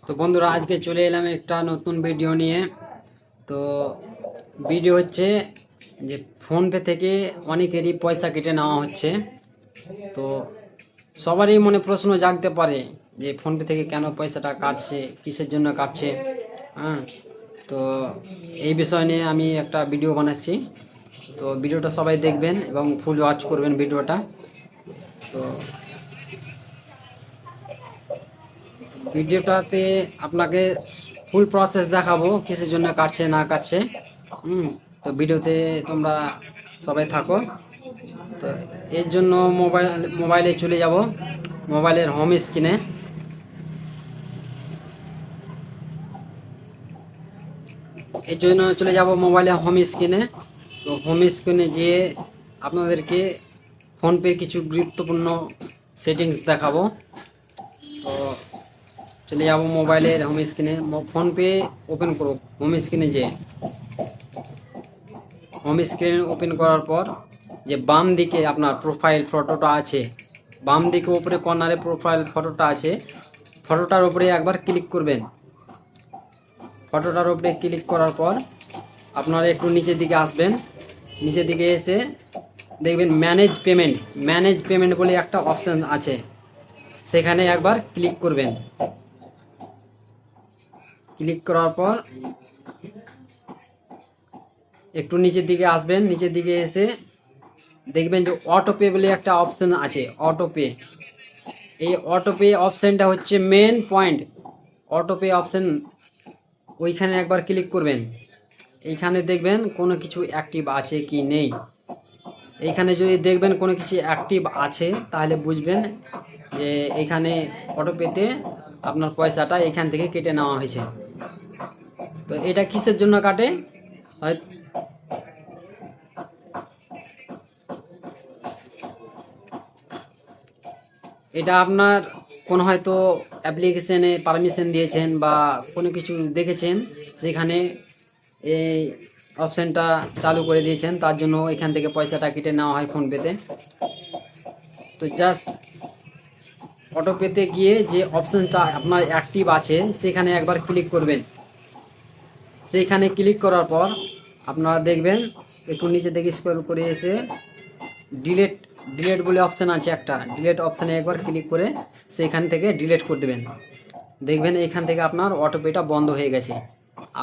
তো বন্ধুরা আজকে চলে এলাম একটা নতুন ভিডিও নিয়ে। তো ভিডিও হচ্ছে যে ফোনপে থেকে অনেকেরই পয়সা কেটে নেওয়া হচ্ছে। তো সবারই মনে প্রশ্ন জাগতে পারে যে ফোনপে থেকে কেন পয়সাটা কাটছে, কিসের জন্য কাটছে। হ্যাঁ, তো এই বিষয় নিয়ে আমি একটা ভিডিও বানাচ্ছি। তো ভিডিওটা সবাই দেখবেন এবং ফুল ওয়াচ করবেন ভিডিওটা। তো ভিডিওটাতে আপনাকে ফুল প্রসেস দেখাবো কিসের জন্য কাটছে না কাটছে। তো ভিডিওতে তোমরা সবাই থাকো। তো এর জন্য মোবাইলে চলে যাব, মোবাইলের হোম স্ক্রিনে। এর জন্য চলে যাব মোবাইলের হোম স্ক্রিনে। তো হোম স্ক্রিনে যেয়ে আপনাদেরকে ফোনপের কিছু গুরুত্বপূর্ণ সেটিংস দেখাবো। তো চলে যাব মোবাইলের হোম স্ক্রিনে, ফোনপে ওপেন করো হোম স্ক্রিনে যেয়ে। হোম স্ক্রিন ওপেন করার পর যে বাম দিকে আপনার প্রোফাইল ফটোটা আছে, বাম দিকে উপরে কর্নারে প্রোফাইল ফটোটা আছে, ফটোটার উপরে একবার ক্লিক করবেন। ফটোটার উপরে ক্লিক করার পর আপনারা একটু নিচের দিকে আসবেন। নিচের দিকে এসে দেখবেন ম্যানেজ পেমেন্ট বলে একটা অপশান আছে, সেখানে একবার ক্লিক করবেন। ক্লিক করার পর একটু নিচের দিকে আসবেন। নিচের দিকে এসে দেখবেন যে অটোপে বলে একটা অপশান আছে, অটোপে। এই অটোপে অপশানটা হচ্ছে মেন পয়েন্ট। অটোপে অপশান ওইখানে একবার ক্লিক করবেন। এইখানে দেখবেন কোনো কিছু অ্যাক্টিভ আছে কি নেই। এইখানে যদি দেখবেন কোনো কিছু অ্যাক্টিভ আছে তাহলে বুঝবেন যে এইখানে অটোপেতে আপনার পয়সাটা এখান থেকে কেটে নেওয়া হয়েছে। তো এটা কিসের জন্য কাটে, হয় এটা আপনার কোনো হয়তো অ্যাপ্লিকেশনে পারমিশন দিয়েছেন বা কোনো কিছু দেখেছেন, সেখানে এই অপশানটা চালু করে দিয়েছেন, তার জন্য এখান থেকে পয়সাটা কেটে নেওয়া হয় ফোনপেতে। তো জাস্ট অটোপেতে গিয়ে যে অপশানটা আপনার অ্যাক্টিভ আছে সেখানে একবার ক্লিক করবেন। সেইখানে ক্লিক করার পর আপনারা দেখবেন একটু নিচে থেকে স্ক্রল করে এসে ডিলেট বলে অপশান আছে একটা, ডিলেট অপশানে একবার ক্লিক করে সেইখান থেকে ডিলেট করে দেবেন। দেখবেন এইখান থেকে আপনার অটোপেটা বন্ধ হয়ে গেছে,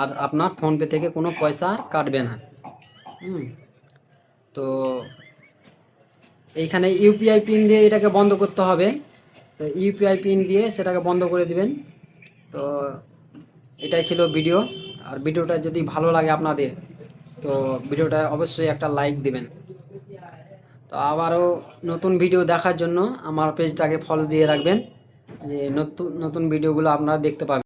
আর আপনার ফোনপে থেকে কোনো পয়সা কাটবে না। তো এইখানে ইউপিআই পিন দিয়ে এটাকে বন্ধ করতে হবে। তো ইউপিআই পিন দিয়ে সেটাকে বন্ধ করে দিবেন। তো এটাই ছিল ভিডিও। আর ভিডিওটা যদি ভালো লাগে আপনাদের, তো ভিডিওটা অবশ্যই একটা লাইক দিবেন। তো আবারও নতুন ভিডিও দেখার জন্য আমার পেজটাকে ফলো দিয়ে রাখবেন, যে নতুন নতুন ভিডিওগুলো আপনারা দেখতে পাবেন।